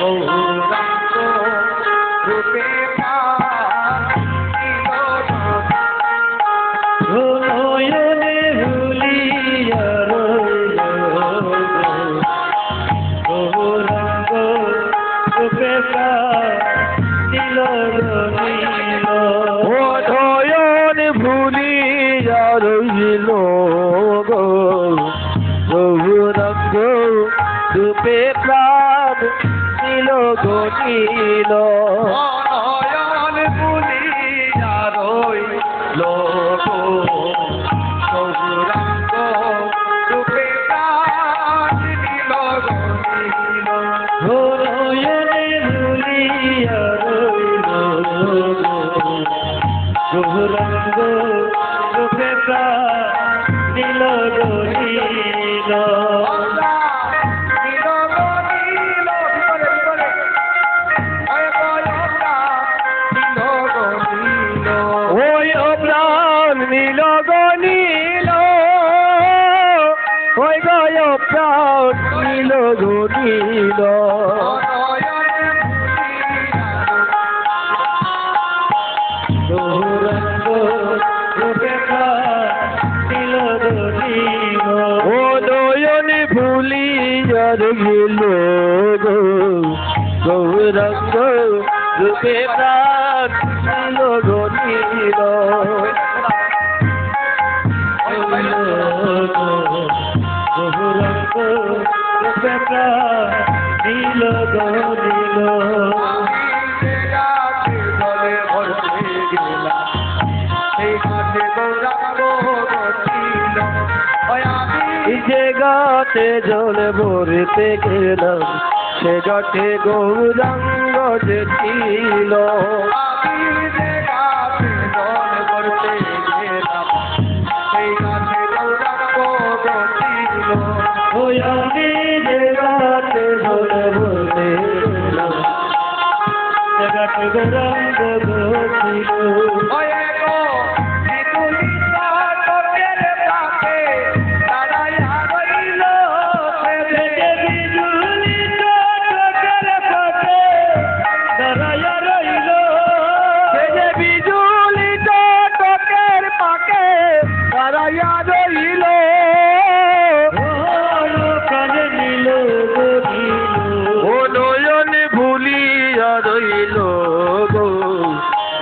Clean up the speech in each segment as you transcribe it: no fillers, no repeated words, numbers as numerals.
গৌরাঙ্গ রূপে নয়নে ভুলিয়া রইল গৌরাঙ্গ রূপে নীল নীল। ও নয়ন ভুলিয়া রইল গৌরাঙ্গ রূপে প্রাণ নীল নীল। নয়ন ভুলিয়া রইল গৌরাঙ্গ রূপে প্রাণ নীল নীল। নয়নে ভুলিয়া রইল গৌরাঙ্গ রূপে নীল নীল। ওই প্রাণ নীল নীল, ওই গয় প্রাণ নীল নীল। গৌরাঙ্গ রূপে নীল নীল। ও নয়ন ভুলিয়া রইল গৌরাঙ্গ রূপে প্রাণ নীল নীল। গৌরাঙ্গ রূপে নীল নীল। যে গাতে জল ভরতে গেলাম সে গাতে গৌরাঙ্গ যে ছিল। ওই আমি যে গাতে ধরে বলতে গেলাম জায়গাতে গৌরাঙ্গ ছিল।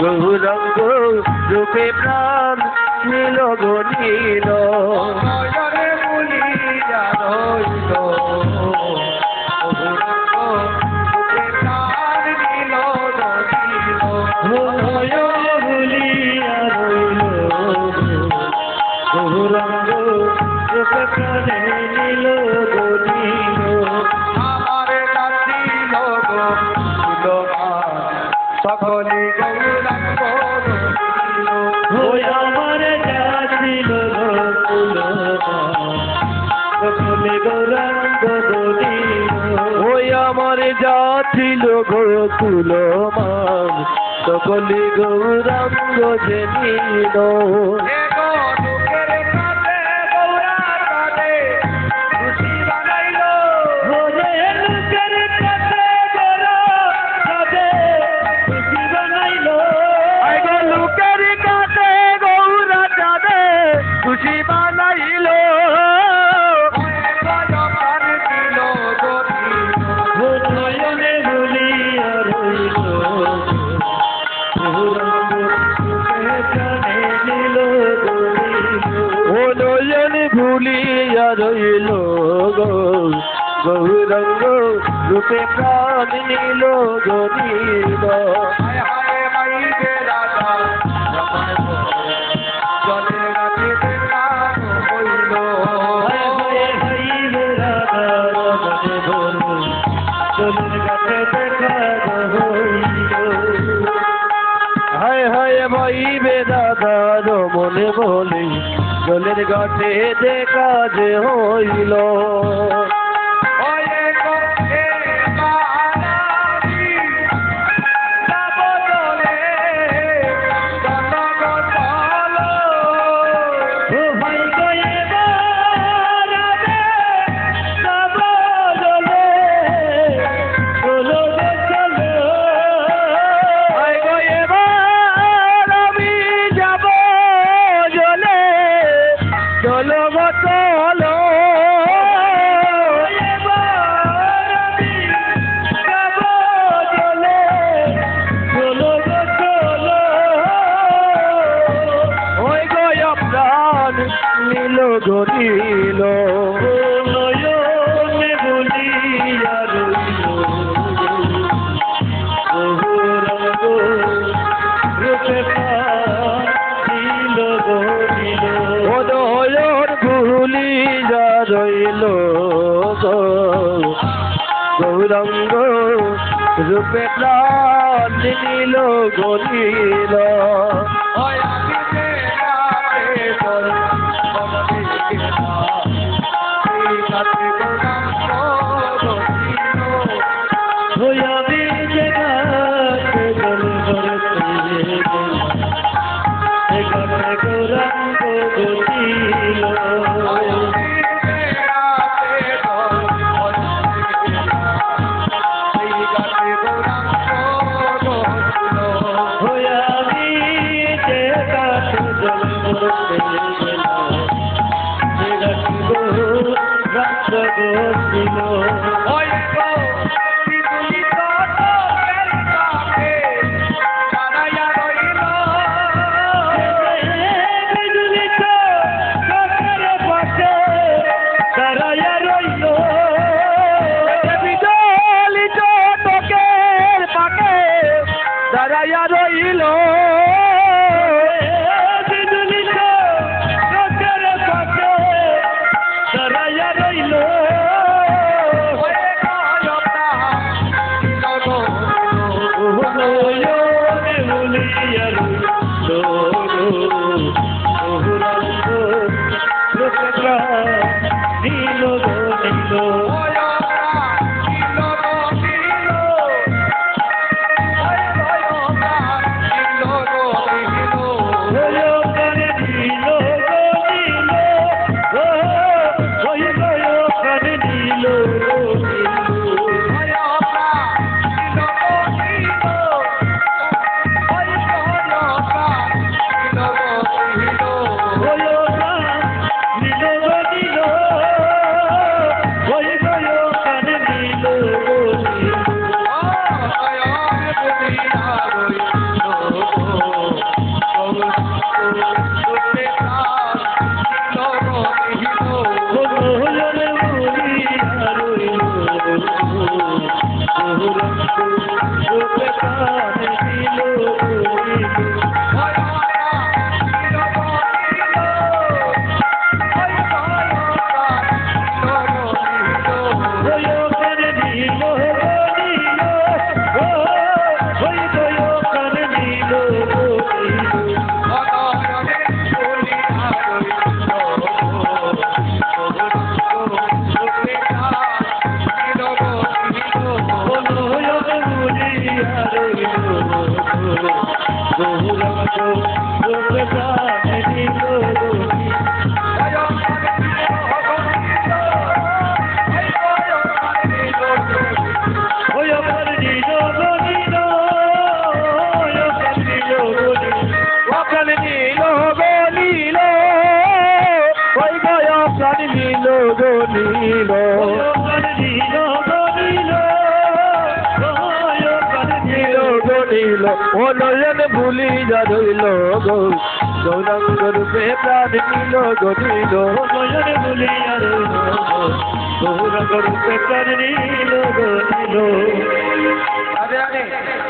গৌরাঙ্গ রূপে প্রাণ নীল নীল। নয়নে ভুলিয়া রইল গৌরাঙ্গ রূপে প্রাণ নীল নীল। নয়নে ভুলিয়া রইল গৌরাঙ্গ রূপে নীল নীল। আমার কাছিল সকলে গৌরাঙ্গ ওই আমার যা ছিল সকলে গৌরাঙ্গ নীল। ওই আমার যা ছিল গোকুল মান সকলে গৌরাঙ্গ যে নীল। খুশি বানাইল নয়নে ভুলিয়া রইল গৌরাঙ্গ রূপে নীল নীল। ও নয়ন ভুলিয়া রইল গৌরাঙ্গ রূপে প্রাণ নীল নীল। হায় হায় ভাই বেদাদা মনে বলে জলের ঘাটে দেখা যে হইল। Oh, গৌরাঙ্গ রূপে প্রাণ নিল গলিল আমি যে গাছে জল ভরতে গাছে গৌরাঙ্গ গতিল আমি যে গাছে জল ভরতে গাছে গৌরাঙ্গ গতিল দাঁড়াইয়া রইল দাঁড়াইয়া রইল নীল নীল ও নয়ন ভুলিয়া রইল গৌরাঙ্গ রূপে প্রাণ নিল গলিল নয়ন ভুলিয়া রইল গৌরাঙ্গ রূপে প্রাণ নিল গলিল।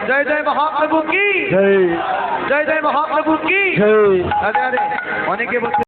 जय जय महाप्रभु की जय जय जय महाप्रभु की जय। अरे अरे অনেকে বলছে